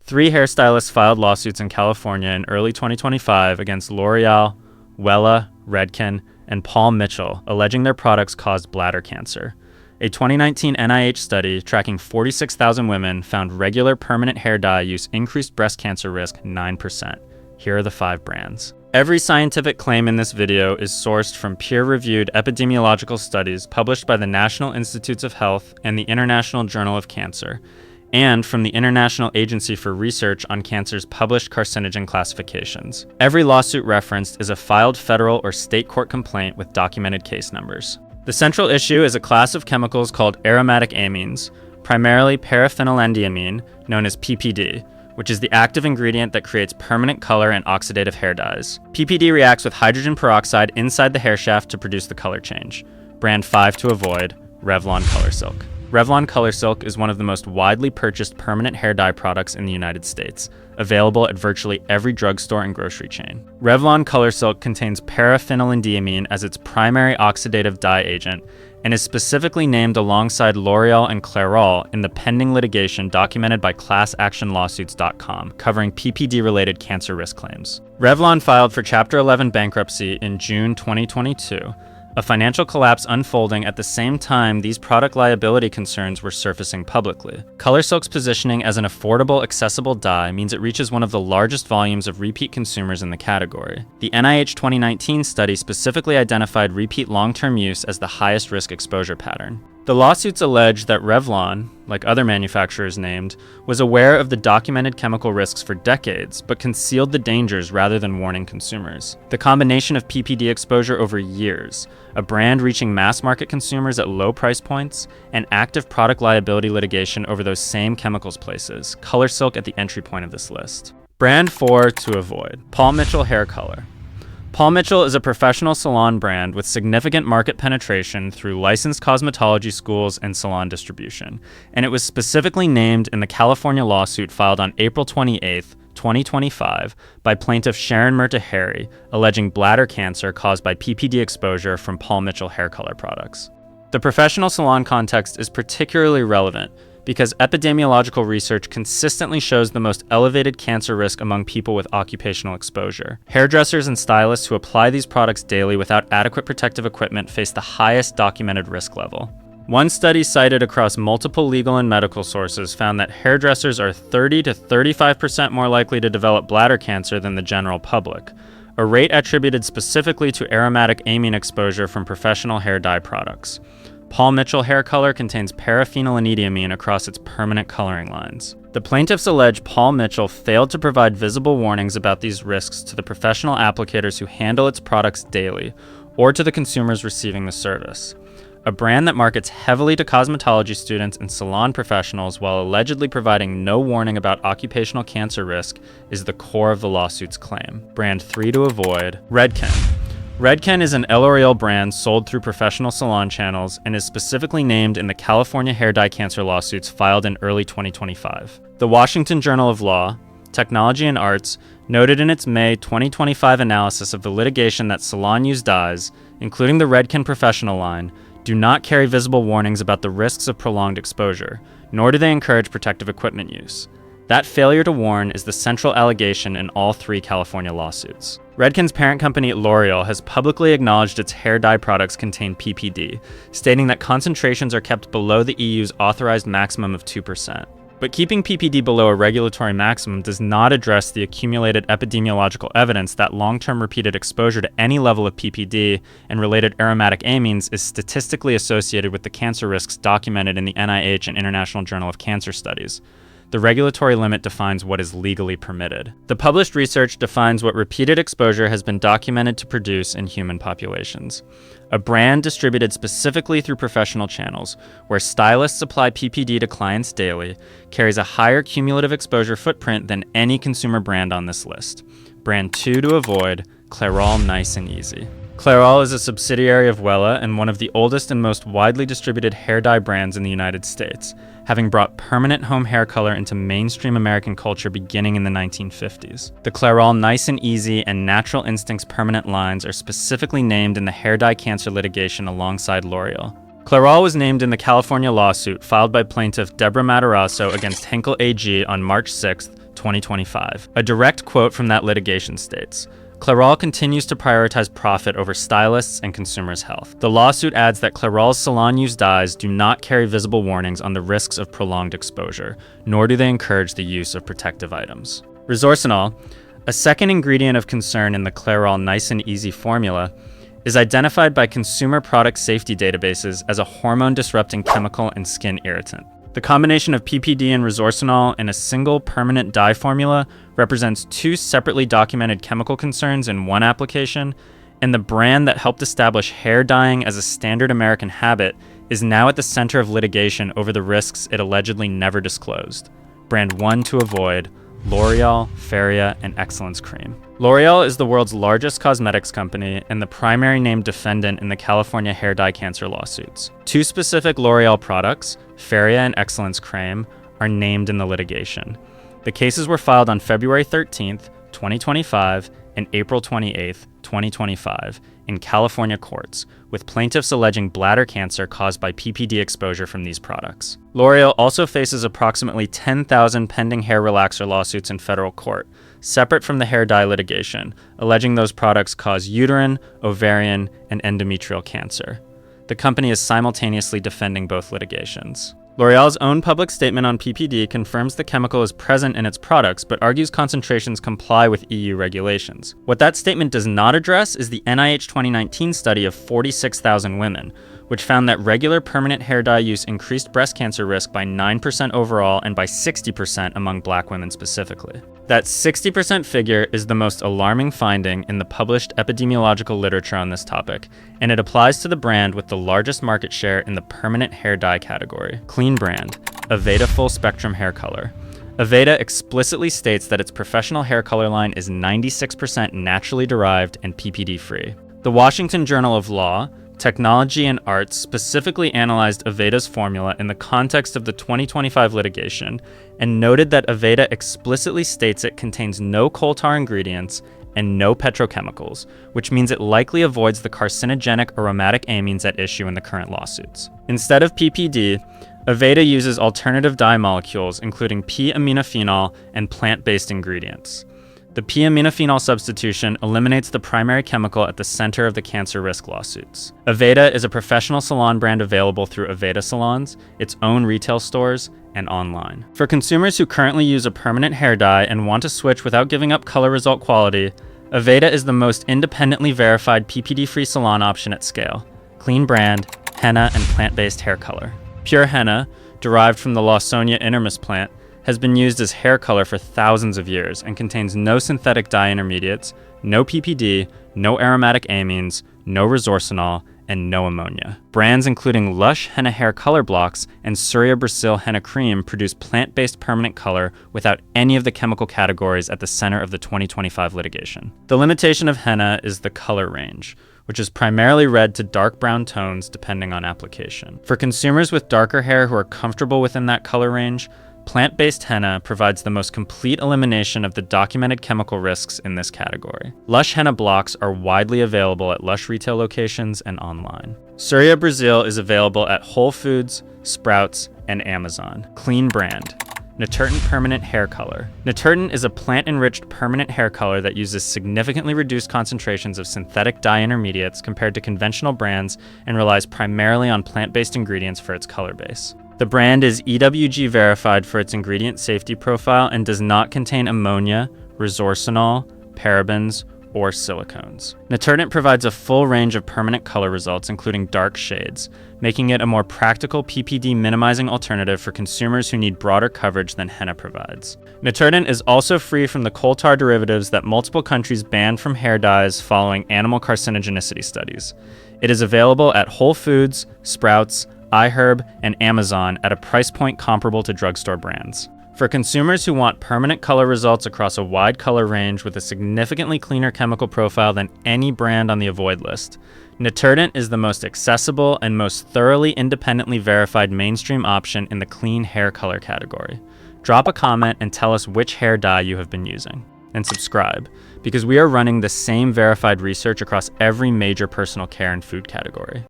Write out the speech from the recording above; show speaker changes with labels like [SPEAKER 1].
[SPEAKER 1] 3 hairstylists filed lawsuits in California in early 2025 against L'Oreal, Wella, Redken, and Paul Mitchell, alleging their products caused bladder cancer. A 2019 NIH study tracking 46,000 women found regular permanent hair dye use increased breast cancer risk 9%. Here are the 5 brands. Every scientific claim in this video is sourced from peer-reviewed epidemiological studies published by the National Institutes of Health and the International Journal of Cancer, and from the International Agency for Research on Cancer's published carcinogen classifications. Every lawsuit referenced is a filed federal or state court complaint with documented case numbers. The central issue is a class of chemicals called aromatic amines, primarily paraphenylendiamine, known as PPD, which is the active ingredient that creates permanent color and oxidative hair dyes. PPD reacts with hydrogen peroxide inside the hair shaft to produce the color change. Brand 5 to avoid, Revlon ColorSilk. Revlon ColorSilk is one of the most widely purchased permanent hair dye products in the United States, available at virtually every drugstore and grocery chain. Revlon ColorSilk contains paraphenylendiamine as its primary oxidative dye agent and is specifically named alongside L'Oreal and Clairol in the pending litigation documented by ClassActionLawsuits.com, covering PPD-related cancer risk claims. Revlon filed for Chapter 11 bankruptcy in June 2022, a financial collapse unfolding at the same time these product liability concerns were surfacing publicly. ColorSilk's positioning as an affordable, accessible dye means it reaches one of the largest volumes of repeat consumers in the category. The NIH 2019 study specifically identified repeat long-term use as the highest risk exposure pattern. The lawsuits allege that Revlon, like other manufacturers named, was aware of the documented chemical risks for decades, but concealed the dangers rather than warning consumers. The combination of PPD exposure over years, a brand reaching mass market consumers at low price points, and active product liability litigation over those same chemicals places ColorSilk at the entry point of this list. Brand 4 to avoid, Paul Mitchell Hair Color. Paul Mitchell is a professional salon brand with significant market penetration through licensed cosmetology schools and salon distribution, and it was specifically named in the California lawsuit filed on April 28, 2025, by plaintiff Sharon Murtahari, alleging bladder cancer caused by PPD exposure from Paul Mitchell hair color products. The professional salon context is particularly relevant because epidemiological research consistently shows the most elevated cancer risk among people with occupational exposure. Hairdressers and stylists who apply these products daily without adequate protective equipment face the highest documented risk level. One study cited across multiple legal and medical sources found that hairdressers are 30 to 35% more likely to develop bladder cancer than the general public, a rate attributed specifically to aromatic amine exposure from professional hair dye products. Paul Mitchell hair color contains paraphenylenediamine across its permanent coloring lines. The plaintiffs allege Paul Mitchell failed to provide visible warnings about these risks to the professional applicators who handle its products daily, or to the consumers receiving the service. A brand that markets heavily to cosmetology students and salon professionals while allegedly providing no warning about occupational cancer risk is the core of the lawsuit's claim. Brand 3 to avoid, Redken. Redken is an L'Oreal brand sold through professional salon channels and is specifically named in the California hair dye cancer lawsuits filed in early 2025. The Washington Journal of Law, Technology and Arts noted in its May 2025 analysis of the litigation that salon-used dyes, including the Redken professional line, do not carry visible warnings about the risks of prolonged exposure, nor do they encourage protective equipment use. That failure to warn is the central allegation in all 3 California lawsuits. Redken's parent company L'Oreal has publicly acknowledged its hair dye products contain PPD, stating that concentrations are kept below the EU's authorized maximum of 2%. But keeping PPD below a regulatory maximum does not address the accumulated epidemiological evidence that long-term repeated exposure to any level of PPD and related aromatic amines is statistically associated with the cancer risks documented in the NIH and International Journal of Cancer Studies. The regulatory limit defines what is legally permitted. The published research defines what repeated exposure has been documented to produce in human populations. A brand distributed specifically through professional channels, where stylists apply PPD to clients daily, carries a higher cumulative exposure footprint than any consumer brand on this list. Brand 2 to avoid, Clairol Nice and Easy. Clairol is a subsidiary of Wella and one of the oldest and most widely distributed hair dye brands in the United States, having brought permanent home hair color into mainstream American culture beginning in the 1950s. The Clairol Nice and Easy and Natural Instincts permanent lines are specifically named in the hair dye cancer litigation alongside L'Oreal. Clairol was named in the California lawsuit filed by plaintiff Deborah Matarazzo against Henkel AG on March 6, 2025. A direct quote from that litigation states, Clairol continues to prioritize profit over stylists and consumers' health. The lawsuit adds that Clairol's salon-use dyes do not carry visible warnings on the risks of prolonged exposure, nor do they encourage the use of protective items. Resorcinol, a second ingredient of concern in the Clairol Nice and Easy formula, is identified by consumer product safety databases as a hormone-disrupting chemical and skin irritant. The combination of PPD and resorcinol in a single permanent dye formula represents two separately documented chemical concerns in one application, and the brand that helped establish hair dyeing as a standard American habit is now at the center of litigation over the risks it allegedly never disclosed. Brand one to avoid: L'Oreal, Feria, and Excellence Cream. L'Oreal is the world's largest cosmetics company and the primary named defendant in the California hair dye cancer lawsuits. Two specific L'Oreal products, Feria and Excellence Cream, are named in the litigation. The cases were filed on February 13th, 2025 and April 28th, 2025 in California courts, with plaintiffs alleging bladder cancer caused by PPD exposure from these products. L'Oreal also faces approximately 10,000 pending hair relaxer lawsuits in federal court, separate from the hair dye litigation, alleging those products cause uterine, ovarian, and endometrial cancer. The company is simultaneously defending both litigations. L'Oreal's own public statement on PPD confirms the chemical is present in its products, but argues concentrations comply with EU regulations. What that statement does not address is the NIH 2019 study of 46,000 women, which found that regular permanent hair dye use increased breast cancer risk by 9% overall and by 60% among Black women specifically. That 60% figure is the most alarming finding in the published epidemiological literature on this topic, and it applies to the brand with the largest market share in the permanent hair dye category. Clean brand, Aveda Full Spectrum Hair Color. Aveda explicitly states that its professional hair color line is 96% naturally derived and PPD-free. The Washington Journal of Law, Technology and Arts specifically analyzed Aveda's formula in the context of the 2025 litigation and noted that Aveda explicitly states it contains no coal tar ingredients and no petrochemicals, which means it likely avoids the carcinogenic aromatic amines at issue in the current lawsuits. Instead of PPD, Aveda uses alternative dye molecules, including p-aminophenol and plant-based ingredients. The p-aminophenol substitution eliminates the primary chemical at the center of the cancer risk lawsuits. Aveda is a professional salon brand available through Aveda salons, its own retail stores, and online. For consumers who currently use a permanent hair dye and want to switch without giving up color result quality, Aveda is the most independently verified PPD-free salon option at scale. Clean brand, henna, and plant-based hair color. Pure henna, derived from the Lawsonia intermis plant, has been used as hair color for thousands of years and contains no synthetic dye intermediates, no PPD, no aromatic amines, no resorcinol, and no ammonia. Brands including Lush Henna Hair Color Blocks and Surya Brazil Henna Cream produce plant-based permanent color without any of the chemical categories at the center of the 2025 litigation. The limitation of henna is the color range, which is primarily red to dark brown tones depending on application. For consumers with darker hair who are comfortable within that color range, plant-based henna provides the most complete elimination of the documented chemical risks in this category. Lush Henna blocks are widely available at Lush retail locations and online. Surya Brazil is available at Whole Foods, Sprouts, and Amazon. Clean brand. Naturtint Permanent Hair Color. Naturtint is a plant-enriched permanent hair color that uses significantly reduced concentrations of synthetic dye intermediates compared to conventional brands and relies primarily on plant-based ingredients for its color base. The brand is EWG verified for its ingredient safety profile and does not contain ammonia, resorcinol, parabens, or silicones. Naturtint provides a full range of permanent color results, including dark shades, making it a more practical PPD minimizing alternative for consumers who need broader coverage than henna provides. Naturtint is also free from the coal tar derivatives that multiple countries banned from hair dyes following animal carcinogenicity studies. It is available at Whole Foods, Sprouts, iHerb, and Amazon at a price point comparable to drugstore brands. For consumers who want permanent color results across a wide color range with a significantly cleaner chemical profile than any brand on the avoid list, Naturtint is the most accessible and most thoroughly independently verified mainstream option in the clean hair color category. Drop a comment and tell us which hair dye you have been using. And subscribe, because we are running the same verified research across every major personal care and food category.